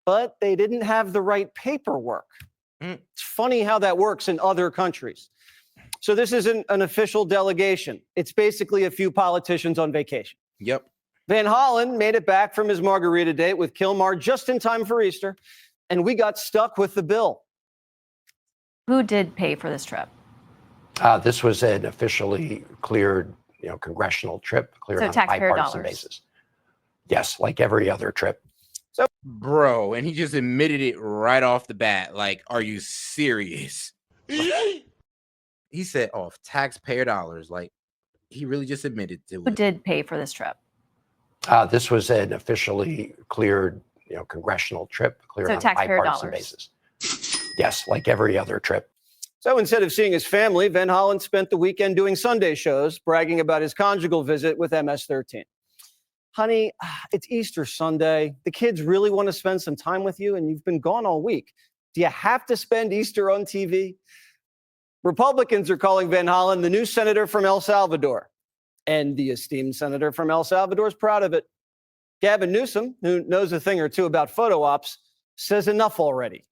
But they didn't have the right paperwork. It's funny how that works in other countries. So this isn't an official delegation. It's basically a few politicians on vacation. Yep. Van Hollen made it back from his margarita date with Kilmar just in time for Easter, and we got stuck with the bill. Who did pay for this trip? This was an officially cleared, congressional trip, cleared on a bipartisan basis. Yes, like every other trip. So, bro, and he just admitted it right off the bat. Like, are you serious? He said off taxpayer dollars. Like, he really just admitted to it. Who did pay for this trip? This was an officially cleared, congressional trip, cleared on a bipartisan basis. Yes, like every other trip. So instead of seeing his family, Van Hollen spent the weekend doing Sunday shows, bragging about his conjugal visit with MS-13. Honey, it's Easter Sunday. The kids really want to spend some time with you, and you've been gone all week. Do you have to spend Easter on TV? Republicans are calling Van Hollen the new senator from El Salvador. And the esteemed senator from El Salvador is proud of it. Gavin Newsom, who knows a thing or two about photo ops, says enough already.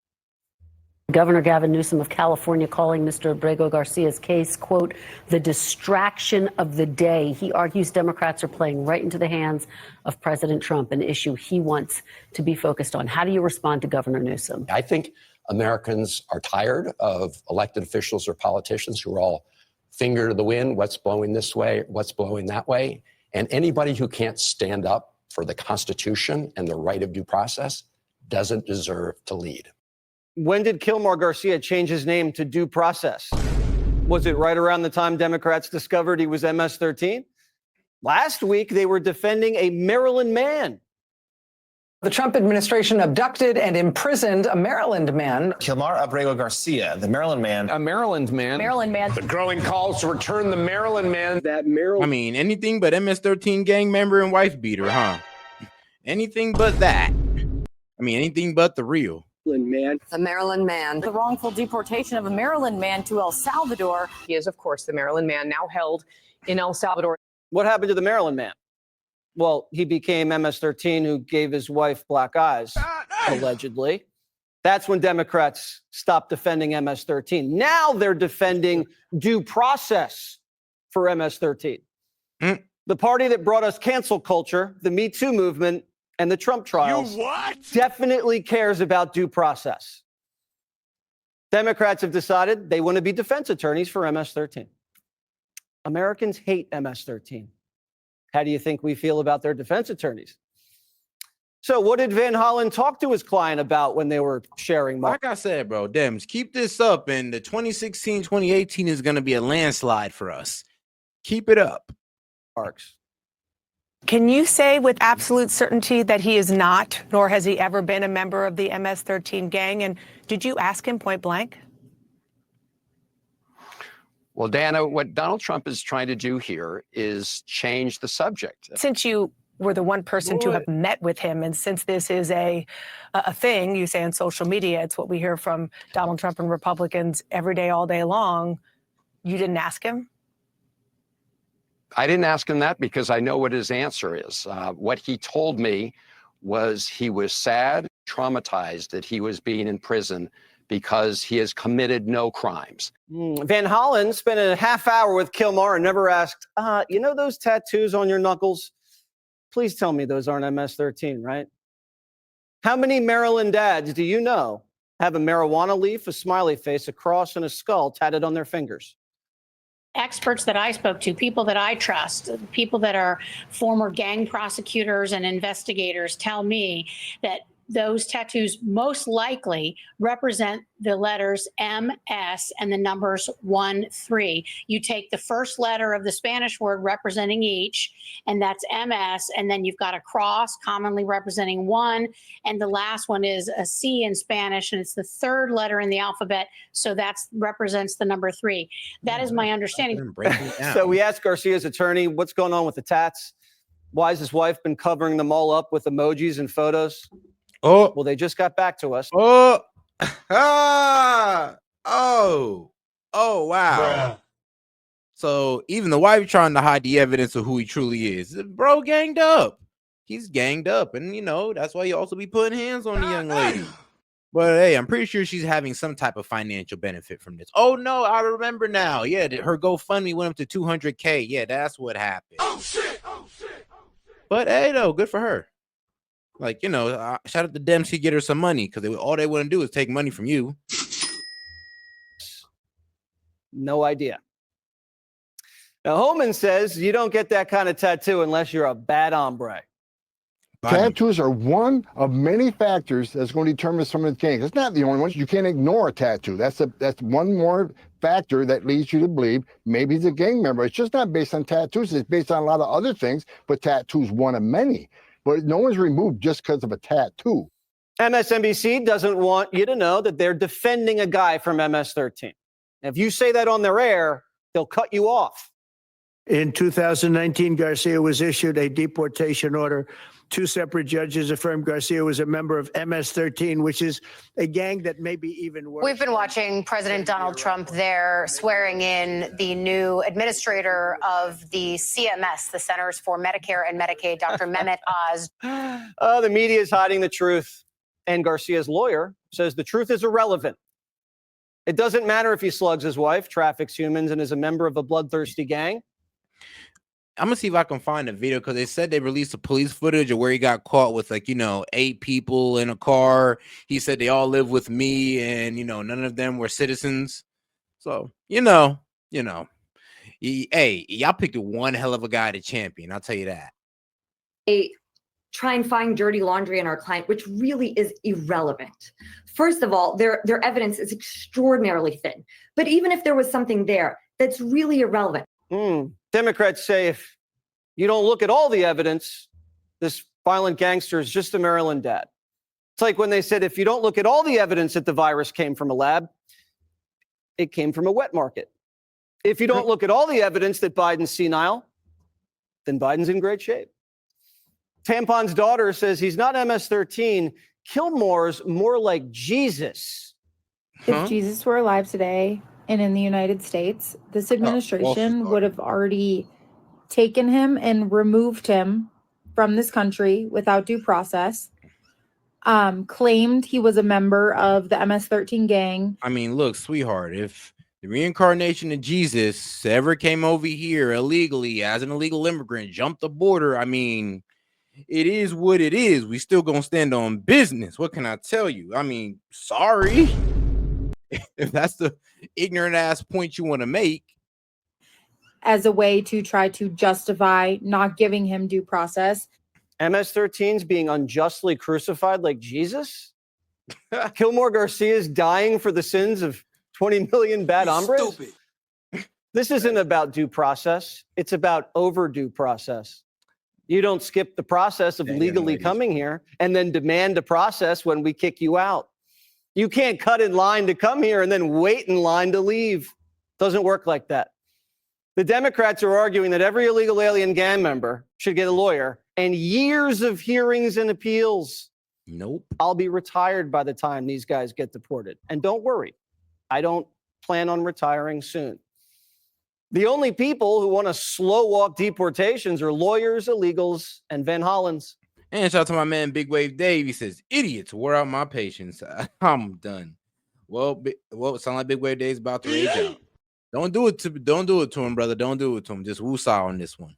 Governor Gavin Newsom of California calling Mr. Abrego Garcia's case, quote, the distraction of the day. He argues Democrats are playing right into the hands of President Trump, an issue he wants to be focused on. How do you respond to Governor Newsom? I think Americans are tired of elected officials or politicians who are all finger to the wind, what's blowing this way, what's blowing that way. And anybody who can't stand up for the Constitution and the right of due process doesn't deserve to lead. When did Kilmar Garcia change his name to Due Process? Was it right around the time Democrats discovered he was MS-13? Last week, they were defending a Maryland man. The Trump administration abducted and imprisoned a Maryland man. Kilmar Abrego Garcia, the Maryland man. A Maryland man. Maryland man. The growing calls to return the Maryland man. I mean, anything but MS-13 gang member and wife beater, huh? Anything but that. I mean, anything but the real. Man. The Maryland man. The wrongful deportation of a Maryland man to El Salvador. He is, of course, the Maryland man now held in El Salvador. What happened to the Maryland man? Well, he became MS-13 who gave his wife black eyes, allegedly. That's when Democrats stopped defending MS-13. Now they're defending due process for MS-13. The party that brought us cancel culture, the Me Too movement, and the Trump trials definitely cares about due process. Democrats have decided they want to be defense attorneys for MS-13. Americans hate MS-13. How do you think we feel about their defense attorneys? So what did Van Hollen talk to his client about when they were sharing money? Like I said, bro, Dems, keep this up, and the 2016, 2018 is going to be a landslide for us. Keep it up. Parks. Can you say with absolute certainty that he is not, nor has he ever been a member of the MS-13 gang? And did you ask him point blank? Well, Dana, what Donald Trump is trying to do here is change the subject. Since you were the one person to have met with him, and since this is a thing, you say on social media, it's what we hear from Donald Trump and Republicans every day, all day long, you didn't ask him? I didn't ask him that because I know what his answer is. What he told me was he was sad, traumatized that he was being in prison because he has committed no crimes. Van Hollen spent a half hour with Kilmar and never asked, you know those tattoos on your knuckles? Please tell me those aren't MS-13, right? How many Maryland dads do you know have a marijuana leaf, a smiley face, a cross, and a skull tatted on their fingers? Experts that I spoke to, people that I trust, people that are former gang prosecutors and investigators tell me that those tattoos most likely represent the letters MS and the numbers 1, 3. You take the first letter of the Spanish word representing each, and that's MS, and then you've got a cross commonly representing 1, and the last one is a C in Spanish, and it's the third letter in the alphabet, so that represents the number 3. That is my understanding. So we asked Garcia's attorney, what's going on with the tats? Why has his wife been covering them all up with emojis and photos? Oh, well, they just got back to us. Oh, wow. Bruh. So even the wife trying to hide the evidence of who he truly is. Bro ganged up. He's ganged up. And, you know, that's why you also be putting hands on the young lady. But, hey, I'm pretty sure she's having some type of financial benefit from this. Oh, no, I remember now. Yeah, her GoFundMe went up to $200K. Yeah, that's what happened. Oh, shit. But, hey, though, good for her. Like, you know, shout out to Dempsey, get her some money, because all they want to do is take money from you. No idea. Now, Holman says you don't get that kind of tattoo unless you're a bad hombre. Tattoos are one of many factors that's going to determine someone's gang. It's not the only one. You can't ignore a tattoo. That's one more factor that leads you to believe maybe he's a gang member. It's just not based on tattoos. It's based on a lot of other things, but tattoos one of many. But no one's removed just because of a tattoo. MSNBC doesn't want you to know that they're defending a guy from MS-13. If you say that on their air, they'll cut you off. In 2019, Garcia was issued a deportation order. 2 separate judges affirmed Garcia was a member of MS-13, which is a gang that may be even worse. We've been watching President Donald Trump there swearing in the new administrator of the CMS, the Centers for Medicare and Medicaid, Dr. Mehmet Oz. The media is hiding the truth. And Garcia's lawyer says the truth is irrelevant. It doesn't matter if he slugs his wife, traffics humans, and is a member of a bloodthirsty gang. I'm gonna see if I can find a video, because they said they released a police footage of where he got caught with, like, 8 people in a car. He said they all live with me, and none of them were citizens. So hey, y'all picked one hell of a guy to champion. I'll tell you that. They try and find dirty laundry in our client, which really is irrelevant. First of all, their evidence is extraordinarily thin. But even if there was something there, that's really irrelevant. Democrats say if you don't look at all the evidence, this violent gangster is just a Maryland dad. It's like when they said if you don't look at all the evidence that the virus came from a lab, it came from a wet market. If you don't look at all the evidence that Biden's senile, then Biden's in great shape. Tampon's daughter says he's not MS-13. Kilmore's more like Jesus. If Jesus were alive today and in the United States, this administration would have already taken him and removed him from this country without due process, claimed he was a member of the MS-13 gang. I mean, look, sweetheart, if the reincarnation of Jesus ever came over here illegally as an illegal immigrant, jumped the border, I mean, it is what it is. We still gonna stand on business. What can I tell you? I mean, sorry. If that's the ignorant ass point you want to make. As a way to try to justify not giving him due process. MS-13's being unjustly crucified like Jesus? Kilmore Garcia's dying for the sins of 20 million bad hombres? Stupid. This isn't about due process. It's about overdue process. You don't skip the process of legally coming here and then demand a process when we kick you out. You can't cut in line to come here and then wait in line to leave. Doesn't work like that. The Democrats are arguing that every illegal alien gang member should get a lawyer and years of hearings and appeals. Nope. I'll be retired by the time these guys get deported. And don't worry, I don't plan on retiring soon. The only people who want to slow walk deportations are lawyers, illegals, and Van Hollins. And shout out to my man Big Wave Dave. He says, "Idiots, wore out my patience. I'm done." Well, it sounds like Big Wave Dave's about to rage out. Don't do it to him, brother. Don't do it to him. Just woosah on this one.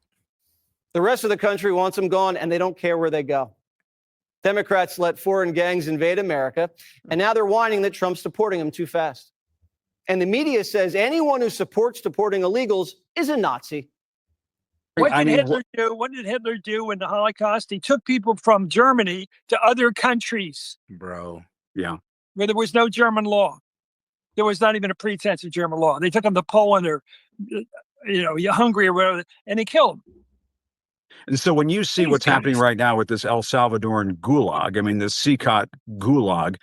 The rest of the country wants them gone, and they don't care where they go. Democrats let foreign gangs invade America, and now they're whining that Trump's deporting them too fast. And the media says anyone who supports deporting illegals is a Nazi. What did Hitler do? What did Hitler do in the Holocaust? He took people from Germany to other countries. Bro. Yeah. Where there was no German law. There was not even a pretense of German law. They took them to Poland or, Hungary or whatever, and they killed them. And so when you see what's happening right now with this El Salvadoran gulag, I mean, this S.E.T gulag,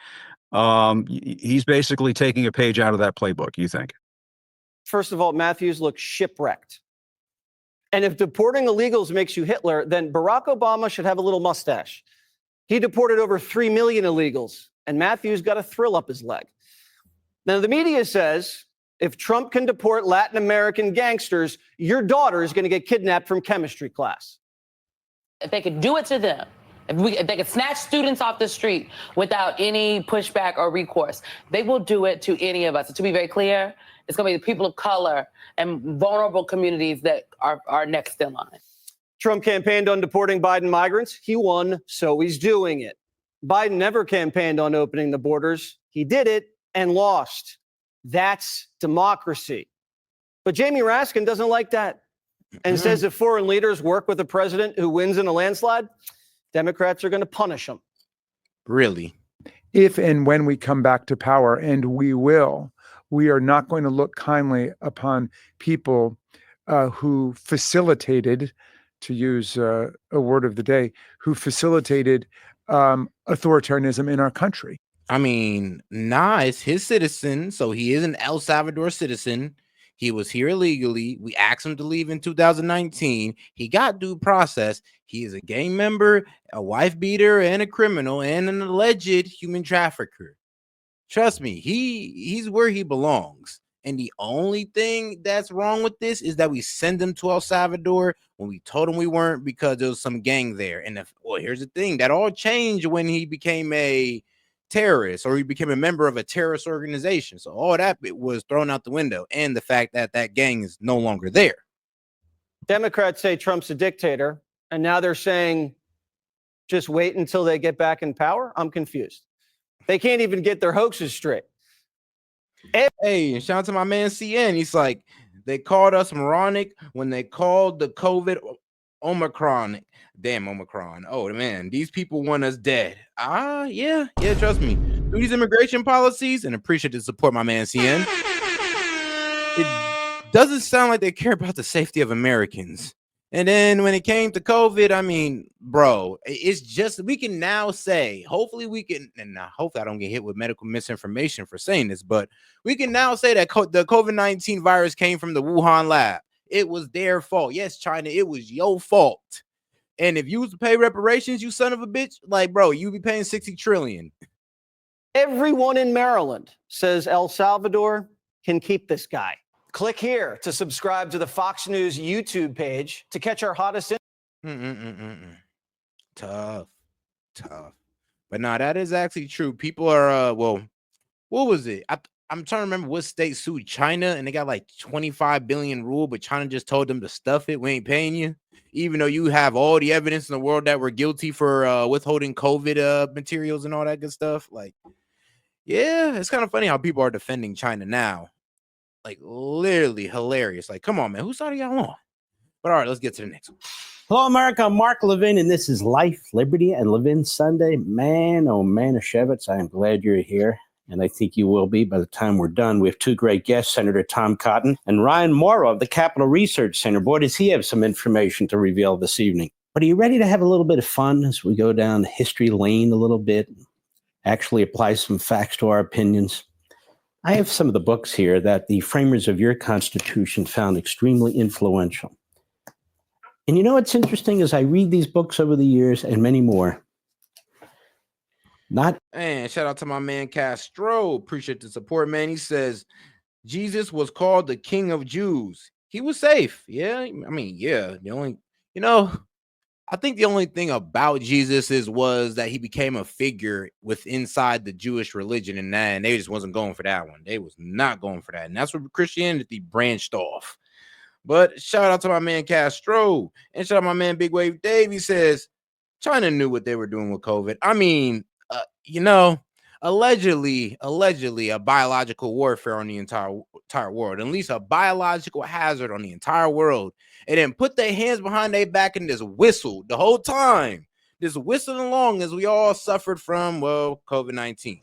he's basically taking a page out of that playbook, you think? First of all, Matthews looks shipwrecked. And if deporting illegals makes you Hitler, then Barack Obama should have a little mustache. He deported over 3 million illegals, and Matthews got a thrill up his leg. Now, the media says if Trump can deport Latin American gangsters, your daughter is going to get kidnapped from chemistry class. If they could do it to them, if they could snatch students off the street without any pushback or recourse, they will do it to any of us. And to be very clear, it's going to be the people of color and vulnerable communities that are next in line. Trump campaigned on deporting Biden migrants. He won, so he's doing it. Biden never campaigned on opening the borders. He did it and lost. That's democracy. But Jamie Raskin doesn't like that and says if foreign leaders work with a president who wins in a landslide, Democrats are going to punish him. Really? If and when we come back to power, and we will, we are not going to look kindly upon people who facilitated, to use a word of the day, who facilitated authoritarianism in our country. I mean, nah, it's his citizen, so he is an El Salvador citizen. He was here illegally. We asked him to leave in 2019. He got due process. He is a gang member, a wife beater, and a criminal, and an alleged human trafficker. Trust me, he's where he belongs. And the only thing that's wrong with this is that we send him to El Salvador when we told him we weren't because there was some gang there. And here's the thing, that all changed when he became a terrorist or he became a member of a terrorist organization. So all that was thrown out the window, and the fact that that gang is no longer there. Democrats say Trump's a dictator, and now they're saying just wait until they get back in power. I'm confused. They can't even get their hoaxes straight. Hey, shout out to my man CN. He's like, they called us moronic when they called the COVID Omicron. Damn, Omicron. Oh, man, these people want us dead. Yeah, trust me. Through these immigration policies, and appreciate the support, my man CN. It doesn't sound like they care about the safety of Americans. And then when it came to COVID, I mean, bro, it's just, we can now say, hopefully we can, and hopefully I don't get hit with medical misinformation for saying this, but we can now say that the COVID-19 virus came from the Wuhan lab. It was their fault. Yes, China, it was your fault. And if you was to pay reparations, you son of a bitch, like, bro, you be paying $60 trillion. Everyone in Maryland says El Salvador can keep this guy. Click here to subscribe to the Fox News YouTube page to catch our hottest. Tough. But no, that is actually true. People are, what was it? I'm trying to remember what state sued China, and they got like 25 billion rule, but China just told them to stuff it. We ain't paying you, even though you have all the evidence in the world that we're guilty for withholding COVID materials and all that good stuff. Like, yeah, it's kind of funny how people are defending China now. Like, literally hilarious. Like, come on, man. Whose side are y'all on? But all right, let's get to the next one. Hello, America. I'm Mark Levin, and this is Life, Liberty, and Levin Sunday. Man, oh, man, Shevitz, I am glad you're here, and I think you will be by the time we're done. We have two great guests, Senator Tom Cotton and Ryan Morrow of the Capital Research Center. Boy, does he have some information to reveal this evening. But are you ready to have a little bit of fun as we go down history lane a little bit, actually apply some facts to our opinions? I have some of the books here that the framers of your Constitution found extremely influential. And you know what's interesting is I read these books over the years and many more. And shout out to my man Castro. Appreciate the support, man. He says, Jesus was called the King of Jews. he was safe. Yeah, I mean, yeah. The only, you know, I think the only thing about Jesus was that he became a figure with inside the Jewish religion, and they just wasn't going for that one. They was not going for that, and that's where Christianity branched off. But shout out to my man Castro, and shout out my man Big Wave Dave. He says China knew what they were doing with COVID. I mean, allegedly a biological warfare on the entire world, at least a biological hazard on the entire world, and then put their hands behind their back and just whistled the whole time, just whistling along as we all suffered from, well, COVID-19.